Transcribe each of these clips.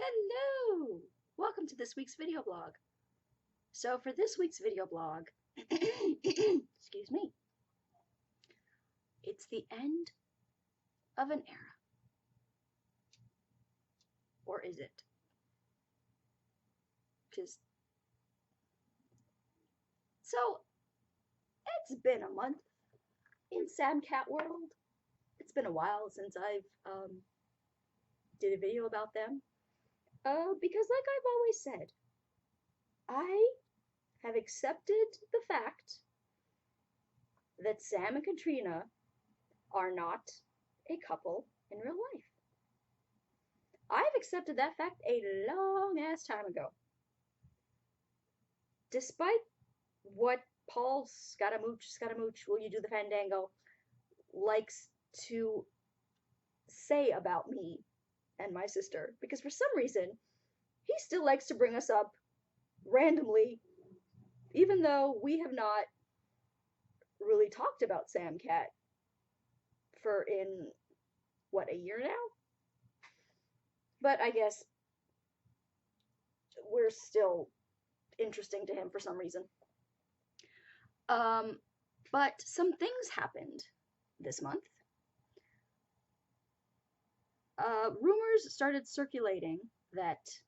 Hello! Welcome to this week's video blog. So for this week's video blog, excuse me, it's the end of an era. Or is it? So, it's been a month in SamCait world. It's been a while since I've did a video about them. Because like I've always said, I have accepted the fact that Sam and Katrina are not a couple in real life. I've accepted that fact a long ass time ago. Despite what Paul Scaramouche, will you do the fandango, likes to say about me and my sister, because for some reason, he still likes to bring us up randomly, even though we have not really talked about SamCait for what, a year now? But I guess we're still interesting to him for some reason. But some things happened this month. Rumors started circulating that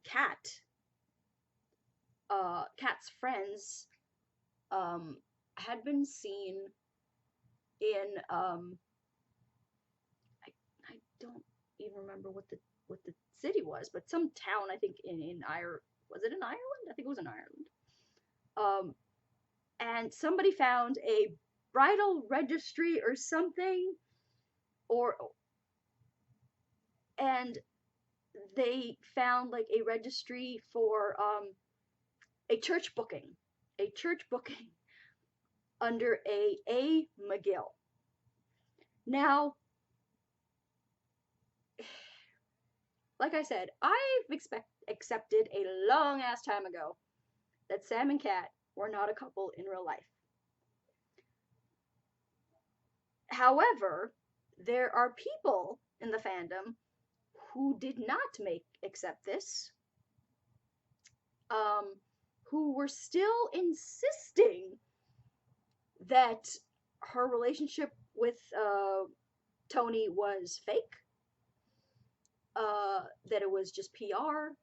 Cait's friends had been seen in I don't even remember what the city was, but some town, I think in Ireland. Was it in Ireland? I think it was in Ireland. And somebody found a bridal registry or something, and they found like a registry for a church booking under a McGill. Now, like I said, I've accepted a long ass time ago that Sam and Cait were not a couple in real life. However, there are people in the fandom who did not accept this, who were still insisting that her relationship with Tony was fake, that it was just PR,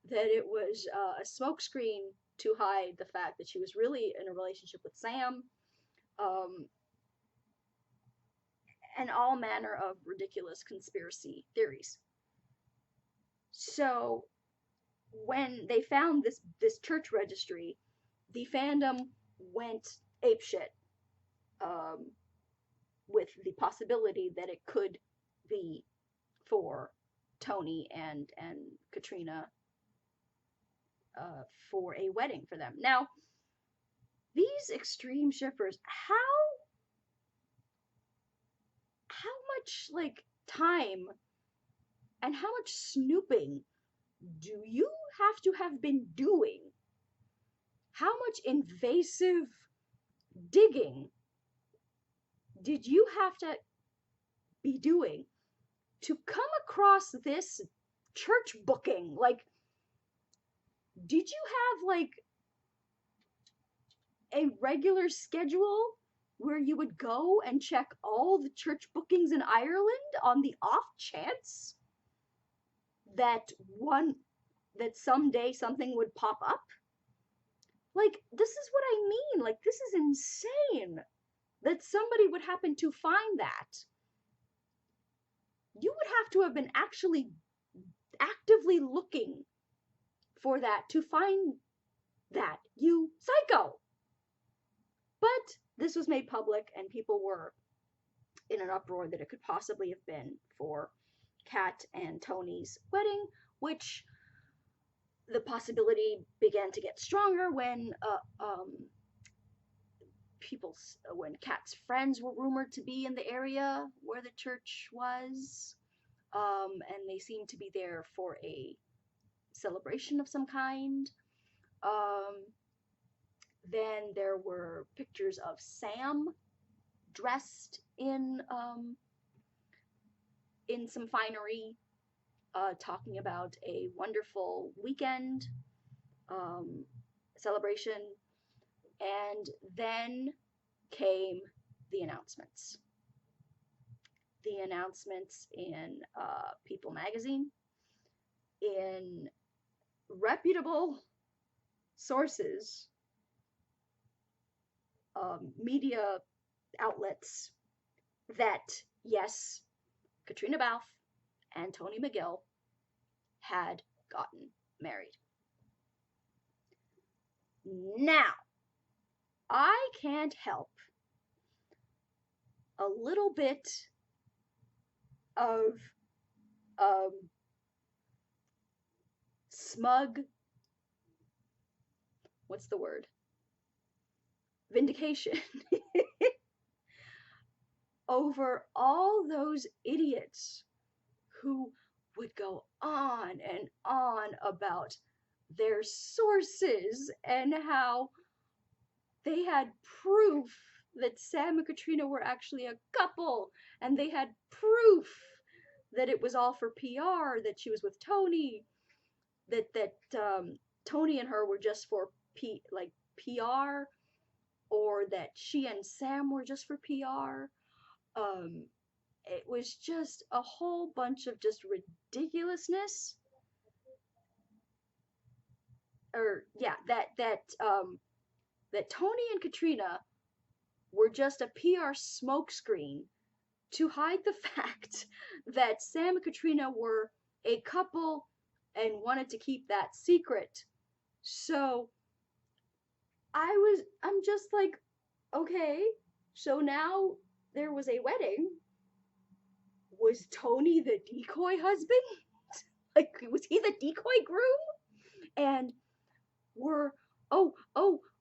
that it was a smokescreen to hide the fact that she was really in a relationship with Sam, and all manner of ridiculous conspiracy theories. So when they found this church registry, the fandom went apeshit, with the possibility that it could be for Tony and Katrina, for a wedding for them. Now, these extreme shippers, how much like time and how much snooping do you have been doing? How much invasive digging did you have to be doing to come across this church booking? Like, did you have like a regular schedule where you would go and check all the church bookings in Ireland on the off chance that someday something would pop up? Like, this is what I mean. Like, this is insane that somebody would happen to find that. You would have to have been actually actively looking for that to find that, you psycho. But this was made public, and people were in an uproar that it could possibly have been for Cait and Tony's wedding, which the possibility began to get stronger when when Cait's friends were rumored to be in the area where the church was, and they seemed to be there for a celebration of some kind. Then there were pictures of Sam dressed in some finery, talking about a wonderful weekend celebration, and then came the announcements. The announcements in People magazine, in reputable sources, media outlets, that yes, Katrina Balfe and Tony McGill had gotten married. Now, I can't help a little bit of smug, what's the word? Vindication over all those idiots who would go on and on about their sources and how they had proof that Sam and Katrina were actually a couple, and they had proof that it was all for PR, that she was with Tony, that Tony and her were just for PR, or that she and Sam were just for PR. It was just a whole bunch of just ridiculousness. Or yeah, that Tony and Katrina were just a PR smokescreen to hide the fact that Sam and Katrina were a couple and wanted to keep that secret. So I'm just like, okay, so now there was a wedding. Was Tony the decoy husband? Like, was he the decoy groom? And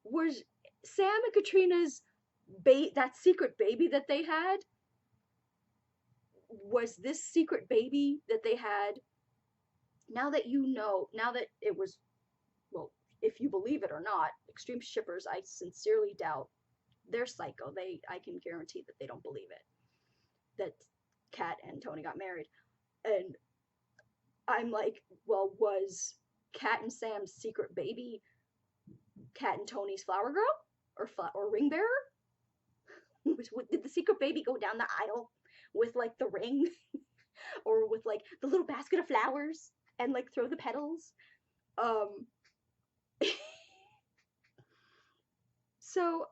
was Sam and Katrina's that secret baby that they had? Was this secret baby that they had? Now that it was, well, if you believe it or not, extreme shippers, I sincerely doubt they're psycho. I can guarantee that they don't believe it, that Cat and Tony got married. And I'm like, well, was Cat and Sam's secret baby Cat and Tony's flower girl or ring bearer? Did the secret baby go down the aisle with like the ring or with like the little basket of flowers and like throw the petals? So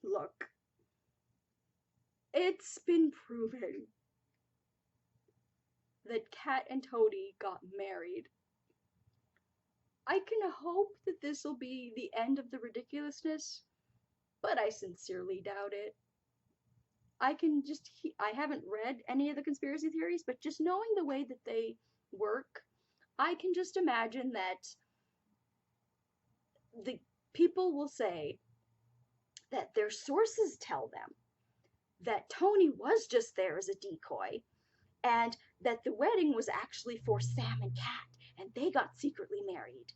look, it's been proven that Cat and Tony got married. I can hope that this will be the end of the ridiculousness, but I sincerely doubt it. I haven't read any of the conspiracy theories, but just knowing the way that they work, I can just imagine that the people will say that their sources tell them that Tony was just there as a decoy, and that the wedding was actually for Sam and Cat, and they got secretly married.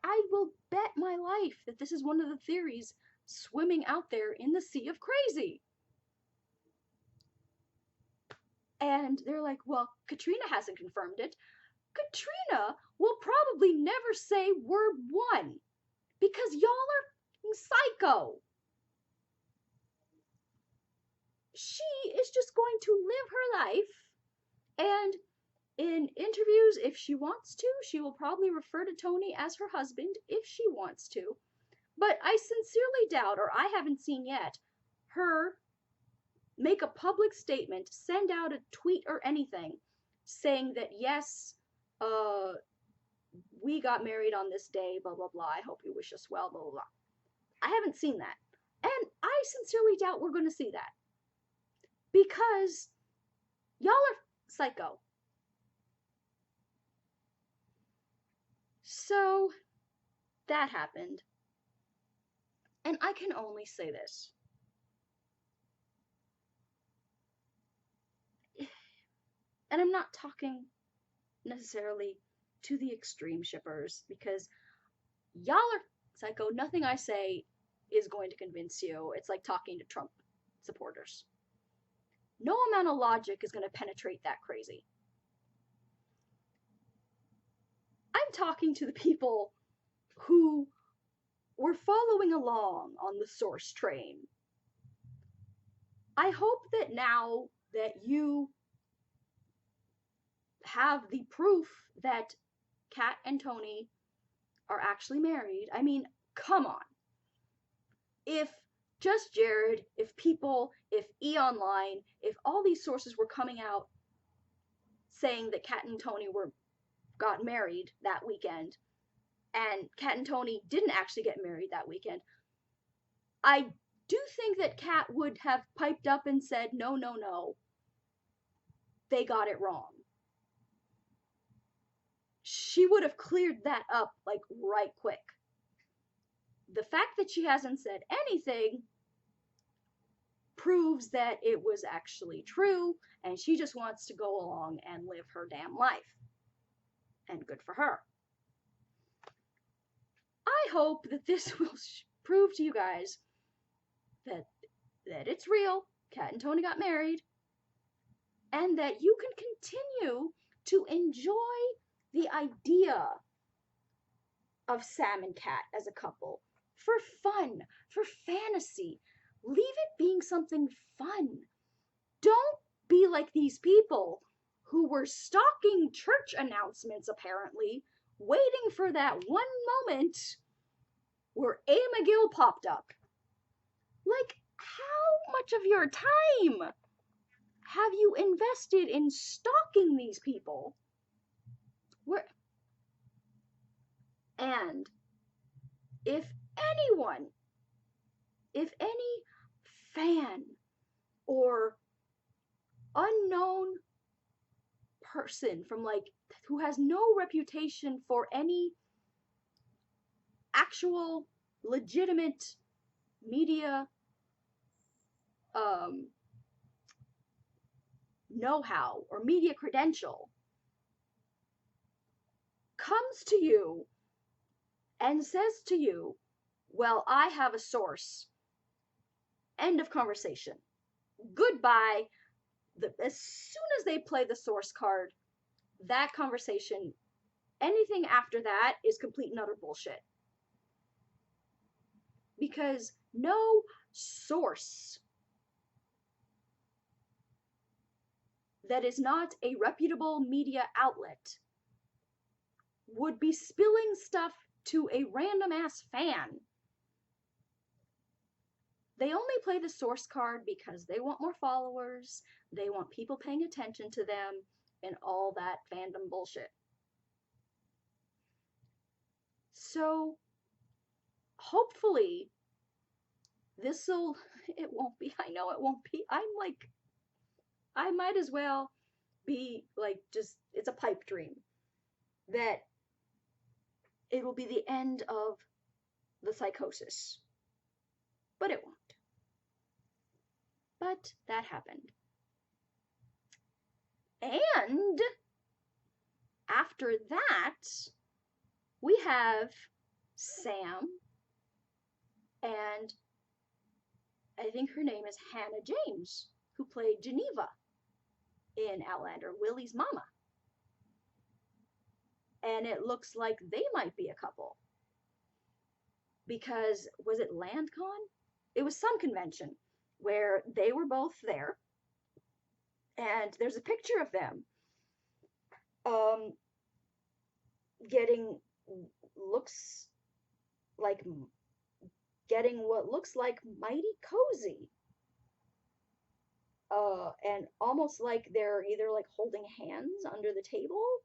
I will bet my life that this is one of the theories swimming out there in the sea of crazy. And they're like, well, Katrina hasn't confirmed it. Katrina will probably never say word one, because y'all are psycho. She is just going to live her life, and in interviews, if she wants to, she will probably refer to Tony as her husband if she wants to. But I sincerely doubt, or I haven't seen yet, her make a public statement, send out a tweet or anything saying that yes, we got married on this day, blah blah blah, I hope you wish us well, blah blah blah. I haven't seen that. And I sincerely doubt we're going to see that. Because y'all are psycho. So that happened. And I can only say this. And I'm not talking necessarily to the extreme shippers, because y'all are psycho. Nothing I say is going to convince you. It's like talking to Trump supporters. No amount of logic is going to penetrate that crazy. I'm talking to the people who were following along on the source train. I hope that now that you have the proof that Cait and Tony are actually married. I mean, come on. If just Jared, if people, if E! Online, if all these sources were coming out saying that Cait and Tony got married that weekend, and Cait and Tony didn't actually get married that weekend, I do think that Cait would have piped up and said, no, no, no, they got it wrong. She would have cleared that up, like, right quick. The fact that she hasn't said anything proves that it was actually true, and she just wants to go along and live her damn life. And good for her. I hope that this will prove to you guys that it's real, Cait and Tony got married, and that you can continue to enjoy the idea of Sam and Cait as a couple for fun, for fantasy. Leave it being something fun. Don't be like these people who were stalking church announcements, apparently, waiting for that one moment where A. McGill popped up. Like, how much of your time have you invested in stalking these people? And if anyone, if any fan or unknown person from, like, who has no reputation for any actual legitimate media know-how or media credential comes to you and says to you, well, I have a source, end of conversation, goodbye. As soon as they play the source card, that conversation, anything after that is complete and utter bullshit. Because no source that is not a reputable media outlet would be spilling stuff to a random ass fan. They only play the source card because they want more followers, they want people paying attention to them, and all that fandom bullshit. So, hopefully, it won't be, I know it won't be, I might as well be, like, just, it's a pipe dream, that it will be the end of the psychosis. But it won't. But that happened. And after that, we have Sam, and I think her name is Hannah James, who played Geneva in Outlander, Willie's mama. And it looks like they might be a couple. Because, was it LandCon? It was some convention where they were both there. And there's a picture of them getting what looks like mighty cozy. And almost like they're either like holding hands under the table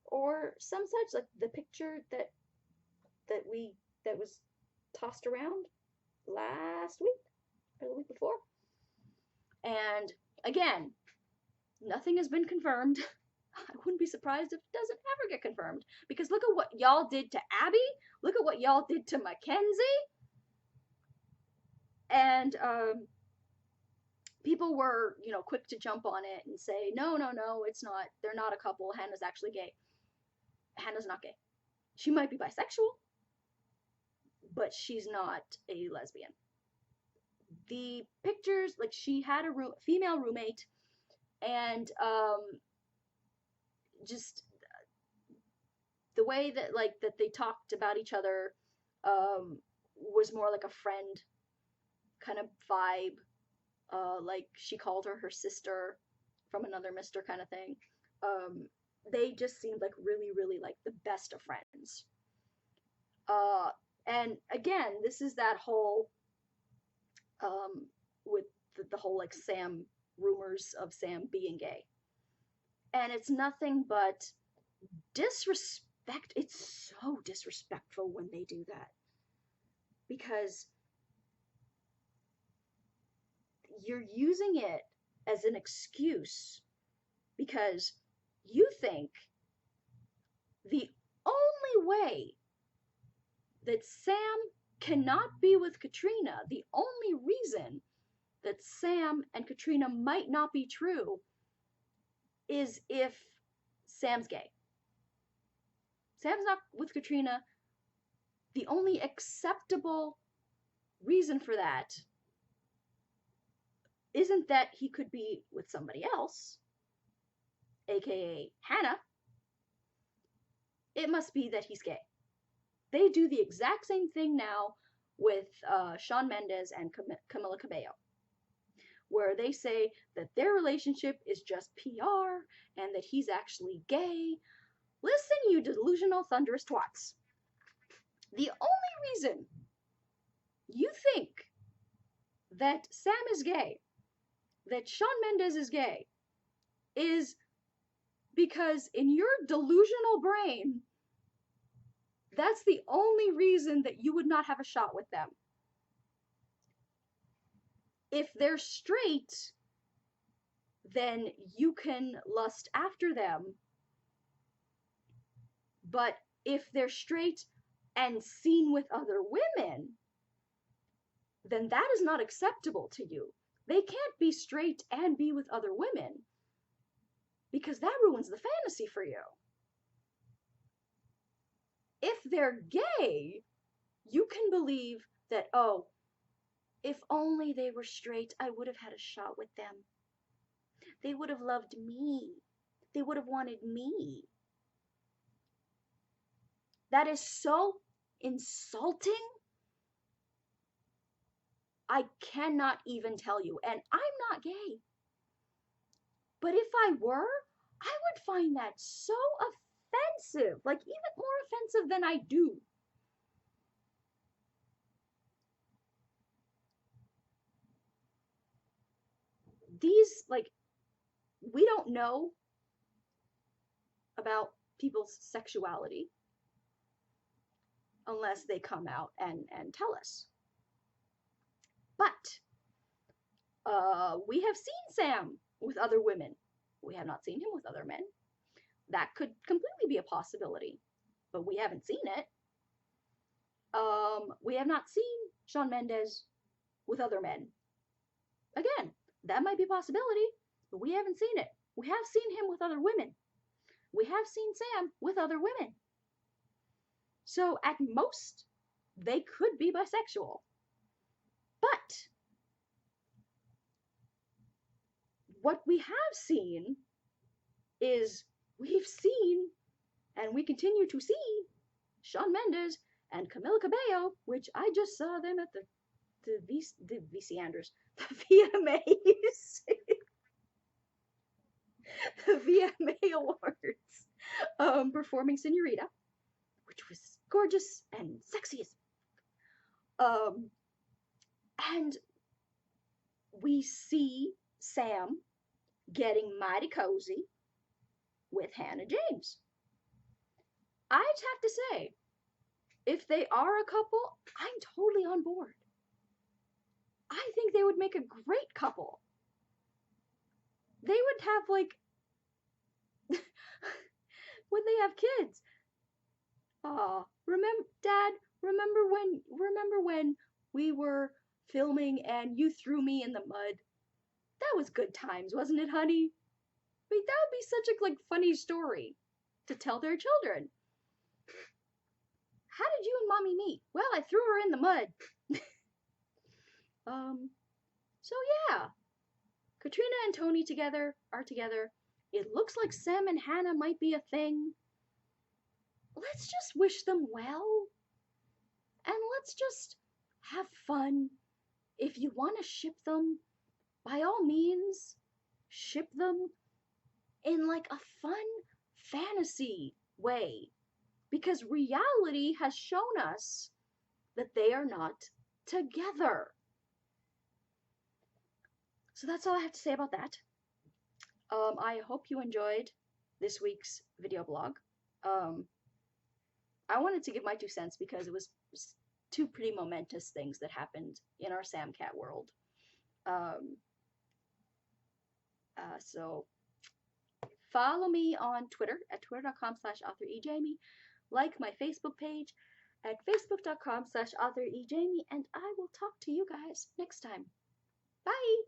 or some such, like the picture that was tossed around last week or the week before. And again, nothing has been confirmed. I wouldn't be surprised if it doesn't ever get confirmed, because look at what y'all did to Abby, look at what y'all did to Mackenzie, and people were, quick to jump on it and say, no, it's not, they're not a couple, Hannah's actually gay. Hannah's not gay. She might be bisexual, but she's not a lesbian. The pictures, like, she had a female roommate, and just the way that, like, that they talked about each other was more like a friend kind of vibe. Like, she called her sister from another mister kind of thing. They just seemed like really, really like the best of friends. Uh, and again, this is that whole with the whole like Sam rumors of Sam being gay, and it's nothing but disrespect. It's so disrespectful when they do that, because you're using it as an excuse because you think the only way that Sam cannot be with Katrina, the only reason that Sam and Katrina might not be true, is if Sam's gay. Sam's not with Katrina. The only acceptable reason for that isn't that he could be with somebody else, aka Hannah. It must be that he's gay. They do the exact same thing now with Shawn Mendes and Camila Cabello, where they say that their relationship is just PR and that he's actually gay. Listen, you delusional thunderous twats. The only reason you think that Sam is gay, that Shawn Mendes is gay, is because in your delusional brain, that's the only reason that you would not have a shot with them. If they're straight, then you can lust after them. But if they're straight and seen with other women, then that is not acceptable to you. They can't be straight and be with other women, because that ruins the fantasy for you. If they're gay, you can believe that, oh, if only they were straight, I would have had a shot with them. They would have loved me. They would have wanted me. That is so insulting. I cannot even tell you. And I'm not gay. But if I were, I would find that so offensive. Like, even more offensive than I do. These, like, we don't know about people's sexuality unless they come out and tell us. But we have seen Sam with other women. We have not seen him with other men. That could completely be a possibility, but we haven't seen it. We have not seen Shawn Mendes with other men. Again, that might be a possibility, but we haven't seen it. We have seen him with other women. We have seen Sam with other women. So at most, they could be bisexual. But what we have seen is we've seen, and we continue to see, Shawn Mendes and Camila Cabello, which I just saw them at the VMAs, the VMA Awards, performing Senorita, which was gorgeous and sexy as and we see Sam getting mighty cozy with Hannah James. I'd have to say, if they are a couple, I'm totally on board. I think they would make a great couple. They would have, like, when they have kids. Remember when we were filming and you threw me in the mud? That was good times, wasn't it, honey? I mean, that would be such a, like, funny story to tell their children. how did you and Mommy meet? Well, I threw her in the mud. So yeah, Katrina and Tony are together. It looks like Sam and Hannah might be a thing. Let's just wish them well, and let's just have fun. If you want to ship them, by all means, ship them in like a fun fantasy way, because reality has shown us that they are not together. So that's all I have to say about that. I hope you enjoyed this week's video blog. I wanted to give my 2 cents because it was 2 pretty momentous things that happened in our SamCait world. So follow me on Twitter at twitter.com/authorejamie. Like my Facebook page at facebook.com/authorejamie, and I will talk to you guys next time. Bye!